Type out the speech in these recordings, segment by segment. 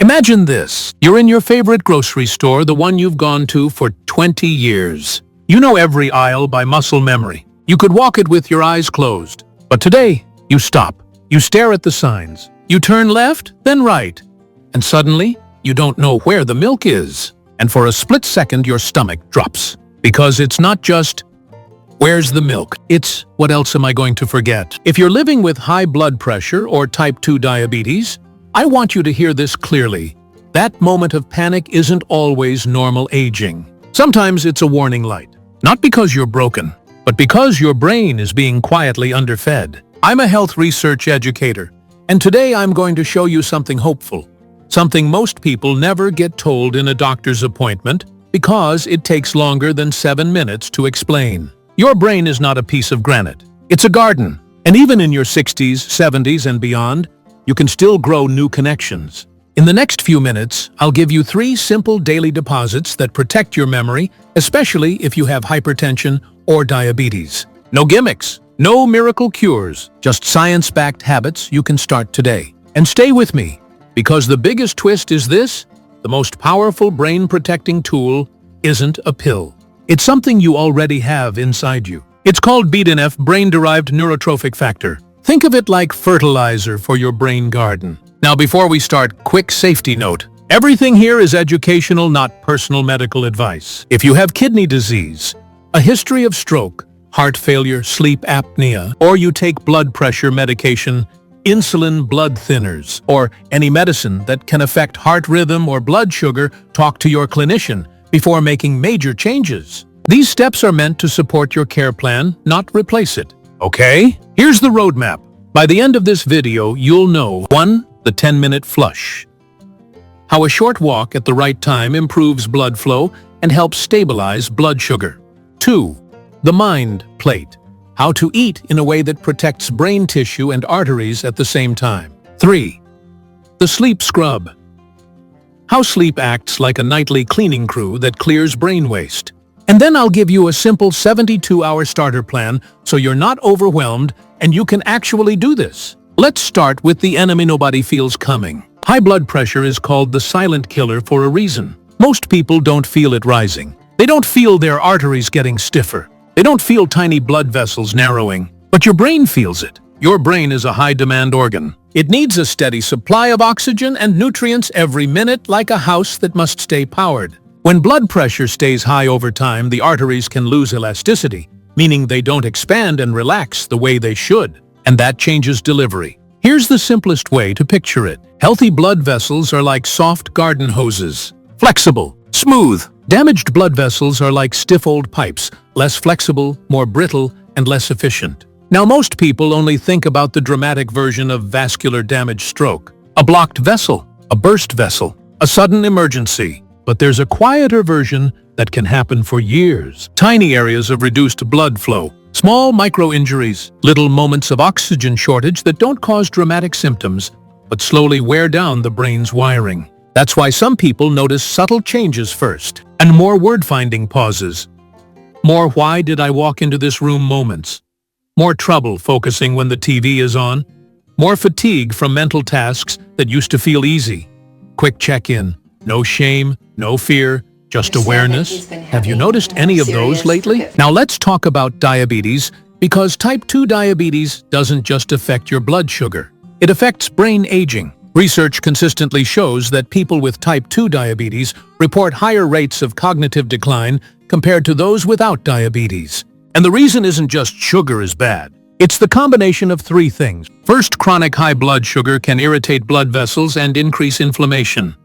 Imagine this. You're in your favorite grocery store, the one you've gone to for 20 years. You know every aisle by muscle memory. You could walk it with your eyes closed. But today, you stop. You stare at the signs. You turn left, then right. And suddenly, you don't know where the milk is. And for a split second, your stomach drops. Because it's not just, where's the milk? It's, what else am I going to forget? If you're living with high blood pressure or type 2 diabetes, I want you to hear this clearly. That moment of panic isn't always normal aging. Sometimes it's a warning light. Not because you're broken, but because your brain is being quietly underfed. I'm a health research educator, and today I'm going to show you something hopeful. Something most people never get told in a doctor's appointment because it takes longer than 7 minutes to explain. Your brain is not a piece of granite. It's a garden. And even in your 60s, 70s, and beyond, you can still grow new connections. In the next few minutes, I'll give you 3 simple daily deposits that protect your memory, especially if you have hypertension or diabetes. No gimmicks, no miracle cures, just science-backed habits you can start today. And stay with me, because the biggest twist is this: the most powerful brain-protecting tool isn't a pill. It's something you already have inside you. It's called BDNF, brain-derived neurotrophic factor. Think of it like fertilizer for your brain garden. Now, before we start, quick safety note. Everything here is educational, not personal medical advice. If you have kidney disease, a history of stroke, heart failure, sleep apnea, or you take blood pressure medication, insulin, blood thinners, or any medicine that can affect heart rhythm or blood sugar, talk to your clinician before making major changes. These steps are meant to support your care plan, not replace it. Okay? Here's the roadmap. By the end of this video, you'll know 1. The 10-minute flush. How a short walk at the right time improves blood flow and helps stabilize blood sugar. 2. The mind plate. How to eat in a way that protects brain tissue and arteries at the same time. 3. The sleep scrub. How sleep acts like a nightly cleaning crew that clears brain waste. And then I'll give you a simple 72-hour starter plan so you're not overwhelmed and you can actually do this. Let's start with the enemy nobody feels coming. High blood pressure is called the silent killer for a reason. Most people don't feel it rising. They don't feel their arteries getting stiffer. They don't feel tiny blood vessels narrowing. But your brain feels it. Your brain is a high-demand organ. It needs a steady supply of oxygen and nutrients every minute, like a house that must stay powered. When blood pressure stays high over time, the arteries can lose elasticity, meaning they don't expand and relax the way they should. And that changes delivery. Here's the simplest way to picture it. Healthy blood vessels are like soft garden hoses. Flexible, smooth. Damaged blood vessels are like stiff old pipes, less flexible, more brittle, and less efficient. Now, most people only think about the dramatic version of vascular damage: stroke. A blocked vessel, a burst vessel, a sudden emergency. But there's a quieter version that can happen for years. Tiny areas of reduced blood flow. Small micro-injuries, little moments of oxygen shortage that don't cause dramatic symptoms, but slowly wear down the brain's wiring. That's why some people notice subtle changes first, and more word-finding pauses. More "why did I walk into this room" moments. More trouble focusing when the TV is on. More fatigue from mental tasks that used to feel easy. Quick check-in. No shame, no fear, just awareness. Have you noticed any of those lately? Now let's talk about diabetes, because type 2 diabetes doesn't just affect your blood sugar. It affects brain aging. Research consistently shows that people with type 2 diabetes report higher rates of cognitive decline compared to those without diabetes. And the reason isn't just sugar is bad. It's the combination of 3 things. First, chronic high blood sugar can irritate blood vessels and increase inflammation.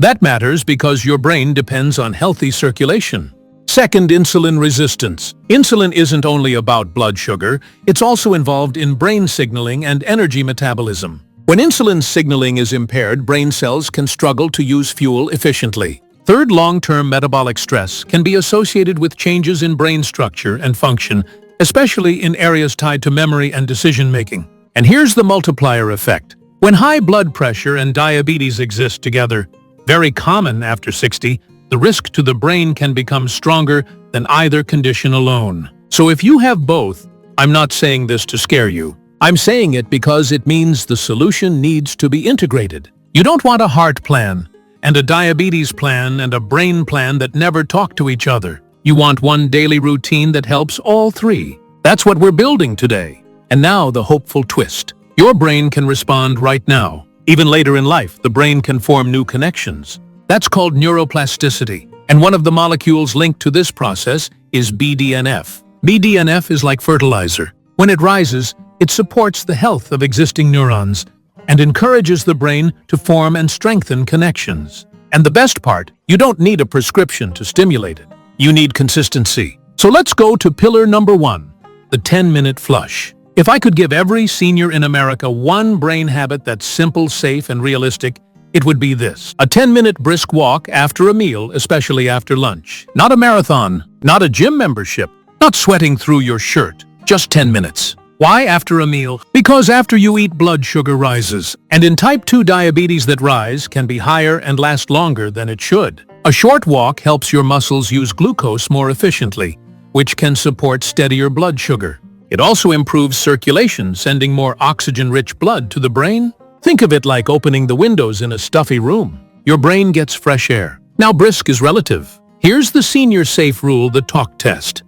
That matters because your brain depends on healthy circulation. Second, insulin resistance. Insulin isn't only about blood sugar, it's also involved in brain signaling and energy metabolism. When insulin signaling is impaired, brain cells can struggle to use fuel efficiently. Third, long-term metabolic stress can be associated with changes in brain structure and function, especially in areas tied to memory and decision-making. And here's the multiplier effect. When high blood pressure and diabetes exist together, very common after 60, the risk to the brain can become stronger than either condition alone. So if you have both, I'm not saying this to scare you. I'm saying it because it means the solution needs to be integrated. You don't want a heart plan, and a diabetes plan, and a brain plan that never talk to each other. You want one daily routine that helps all three. That's what we're building today. And now the hopeful twist. Your brain can respond right now. Even later in life, the brain can form new connections. That's called neuroplasticity. And one of the molecules linked to this process is BDNF. BDNF is like fertilizer. When it rises, it supports the health of existing neurons and encourages the brain to form and strengthen connections. And the best part, you don't need a prescription to stimulate it. You need consistency. So let's go to pillar number 1, the 10-minute flush. If I could give every senior in America one brain habit that's simple, safe, and realistic, it would be this. A 10-minute brisk walk after a meal, especially after lunch. Not a marathon, not a gym membership, not sweating through your shirt. Just 10 minutes. Why after a meal? Because after you eat, blood sugar rises. And in type 2 diabetes, that rise can be higher and last longer than it should. A short walk helps your muscles use glucose more efficiently, which can support steadier blood sugar. It also improves circulation, sending more oxygen-rich blood to the brain. Think of it like opening the windows in a stuffy room. Your brain gets fresh air. Now, brisk is relative. Here's the senior safe rule, the talk test.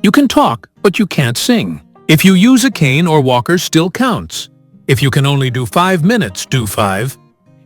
You can talk, but you can't sing. If you use a cane or walker, still counts. If you can only do 5 minutes, do 5.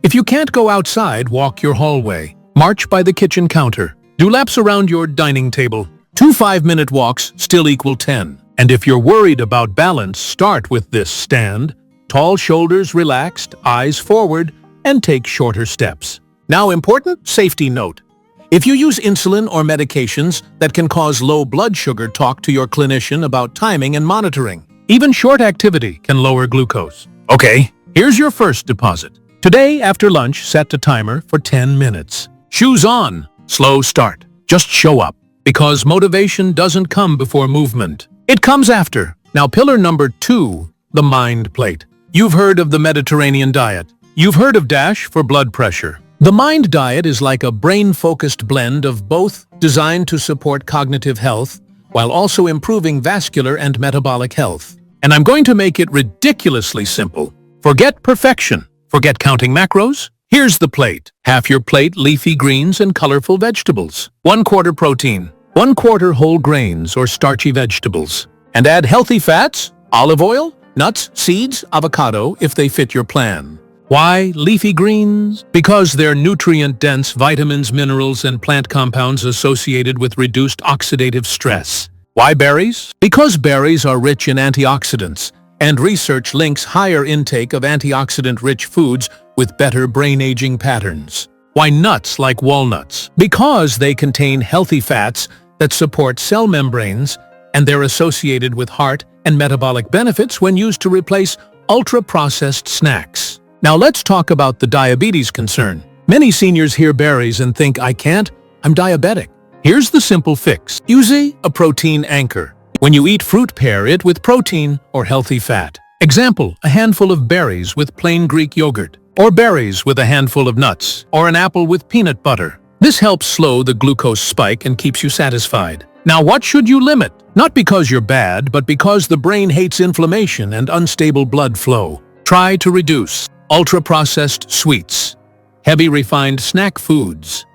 If you can't go outside, walk your hallway. March by the kitchen counter. Do laps around your dining table. 2 5-minute walks still equal 10. And if you're worried about balance, start with this stand. Tall shoulders relaxed, eyes forward, and take shorter steps. Now, important safety note. If you use insulin or medications that can cause low blood sugar, talk to your clinician about timing and monitoring. Even short activity can lower glucose. Okay, here's your first deposit. Today, after lunch, set a timer for 10 minutes. Shoes on. Slow start. Just show up. Because motivation doesn't come before movement. It comes after. Now, pillar number 2, the mind plate. You've heard of the Mediterranean diet. You've heard of DASH for blood pressure. The mind diet is like a brain-focused blend of both, designed to support cognitive health while also improving vascular and metabolic health. And I'm going to make it ridiculously simple. Forget perfection. Forget counting macros. Here's the plate. Half your plate, leafy greens and colorful vegetables. 1/4 protein. 1/4 whole grains or starchy vegetables. And add healthy fats, olive oil, nuts, seeds, avocado if they fit your plan. Why leafy greens? Because they're nutrient-dense, vitamins, minerals, and plant compounds associated with reduced oxidative stress. Why berries? Because berries are rich in antioxidants, and research links higher intake of antioxidant-rich foods with better brain aging patterns. Why nuts like walnuts? Because they contain healthy fats that support cell membranes, and they're associated with heart and metabolic benefits when used to replace ultra-processed snacks. Now let's talk about the diabetes concern. Many seniors hear berries and think, I can't, I'm diabetic. Here's the simple fix. Use a protein anchor. When you eat fruit, pair it with protein or healthy fat. Example, a handful of berries with plain Greek yogurt, or berries with a handful of nuts, or an apple with peanut butter. This helps slow the glucose spike and keeps you satisfied. Now, what should you limit? Not because you're bad, but because the brain hates inflammation and unstable blood flow. Try to reduce ultra-processed sweets, heavy refined snack foods,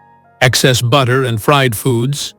excess butter and fried foods,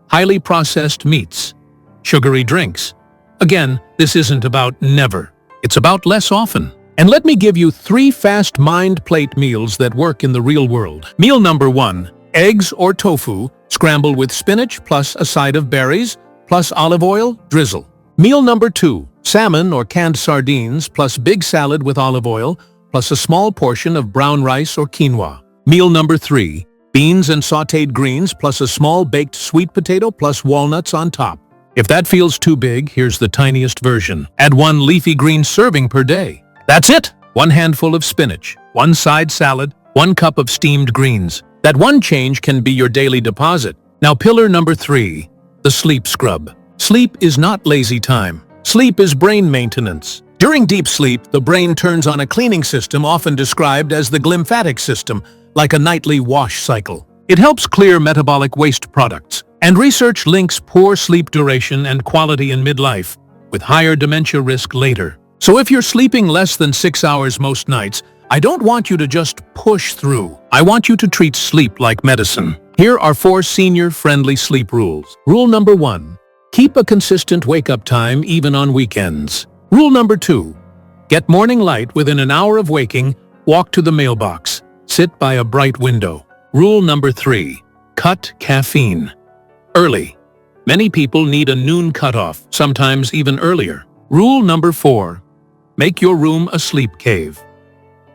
highly processed meats, sugary drinks. Again, this isn't about never. It's about less often. And let me give you 3 fast mind plate meals that work in the real world. Meal number 1, eggs or tofu, scrambled with spinach plus a side of berries, plus olive oil, drizzle. Meal number 2, salmon or canned sardines plus big salad with olive oil, plus a small portion of brown rice or quinoa. Meal number 3, beans and sautéed greens plus a small baked sweet potato plus walnuts on top. If that feels too big, here's the tiniest version. Add 1 leafy green serving per day. That's it! 1 handful of spinach, 1 side salad, 1 cup of steamed greens. That one change can be your daily deposit. Now, pillar number 3, the sleep scrub. Sleep is not lazy time. Sleep is brain maintenance. During deep sleep, the brain turns on a cleaning system often described as the glymphatic system, like a nightly wash cycle. It helps clear metabolic waste products, and research links poor sleep duration and quality in midlife with higher dementia risk later. So if you're sleeping less than 6 hours most nights, I don't want you to just push through. I want you to treat sleep like medicine. Here are 4 senior-friendly sleep rules. Rule number 1. Keep a consistent wake-up time even on weekends. Rule number 2. Get morning light within an hour of waking, walk to the mailbox, sit by a bright window. Rule number 3. Cut caffeine early. Many people need a noon cutoff, sometimes even earlier. Rule number 4. Make your room a sleep cave.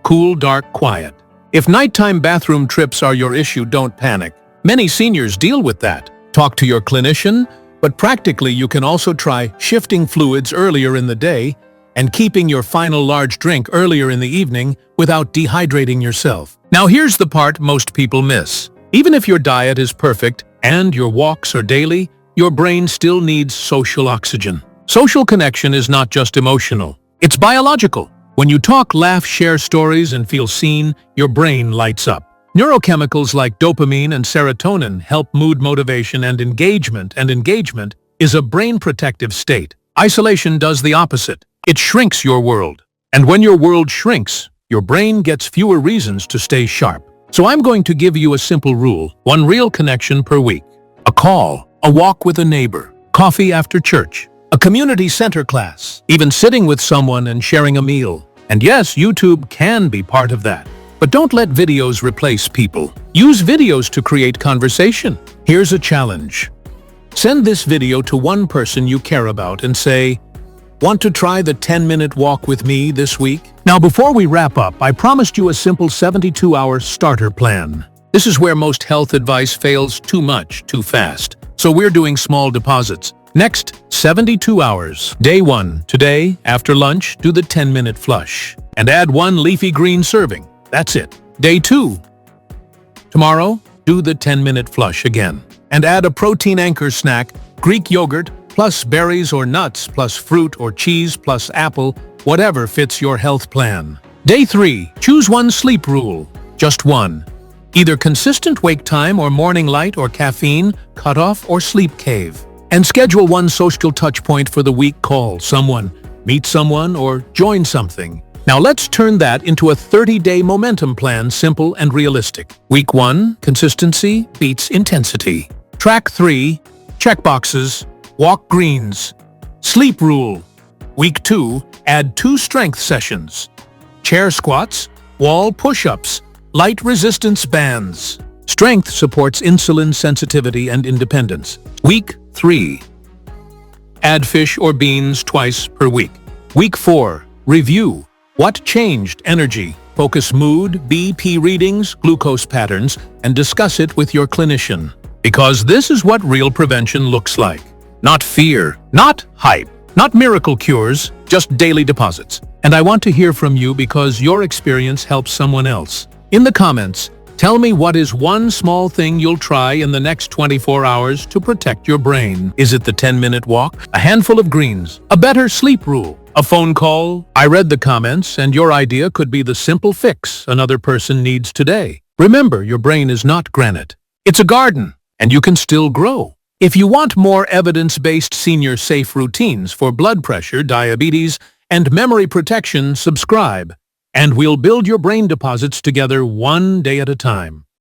Cool, dark, quiet. If nighttime bathroom trips are your issue, don't panic. Many seniors deal with that. Talk to your clinician, but practically you can also try shifting fluids earlier in the day and keeping your final large drink earlier in the evening without dehydrating yourself. Now here's the part most people miss. Even if your diet is perfect and your walks are daily, your brain still needs social oxygen. Social connection is not just emotional, it's biological. When you talk, laugh, share stories, and feel seen, your brain lights up. Neurochemicals like dopamine and serotonin help mood motivation and engagement is a brain protective state. Isolation does the opposite. It shrinks your world. And when your world shrinks, your brain gets fewer reasons to stay sharp. So I'm going to give you a simple rule: 1 real connection per week. A call, a walk with a neighbor, coffee after church, a community center class, even sitting with someone and sharing a meal. And yes, YouTube can be part of that. But don't let videos replace people. Use videos to create conversation. Here's a challenge. Send this video to 1 person you care about and say, "Want to try the 10-minute walk with me this week?" Now, before we wrap up, I promised you a simple 72-hour starter plan. This is where most health advice fails too much, too fast. So we're doing small deposits. Next, 72 hours. Day 1, today, after lunch, do the 10-minute flush. And add 1 leafy green serving. That's it. Day 2, tomorrow, do the 10-minute flush again. And add a protein anchor snack, Greek yogurt, plus berries or nuts, plus fruit or cheese, plus apple, whatever fits your health plan. Day 3, choose 1 sleep rule. Just 1. Either consistent wake time or morning light or caffeine, cutoff or sleep cave. And schedule 1 social touch point for the week. Call someone, meet someone, or join something. Now let's turn that into a 30-day momentum plan, simple and realistic. Week 1, consistency beats intensity. Track 3, check boxes, walk greens. Sleep rule. Week 2, add 2 strength sessions. Chair squats, wall push-ups, light resistance bands. Strength supports insulin sensitivity and independence. Week 3. Add fish or beans twice per week. Week 4. Review. What changed? Energy, focus, mood, BP readings, glucose patterns, and discuss it with your clinician. Because this is what real prevention looks like. Not fear, not hype, not miracle cures, just daily deposits. And I want to hear from you because your experience helps someone else. In the comments, tell me what is 1 small thing you'll try in the next 24 hours to protect your brain. Is it the 10-minute walk? A handful of greens? A better sleep rule? A phone call? I read the comments, and your idea could be the simple fix another person needs today. Remember, your brain is not granite. It's a garden, and you can still grow. If you want more evidence-based senior-safe routines for blood pressure, diabetes, and memory protection, subscribe. And we'll build your brain deposits together 1 day at a time.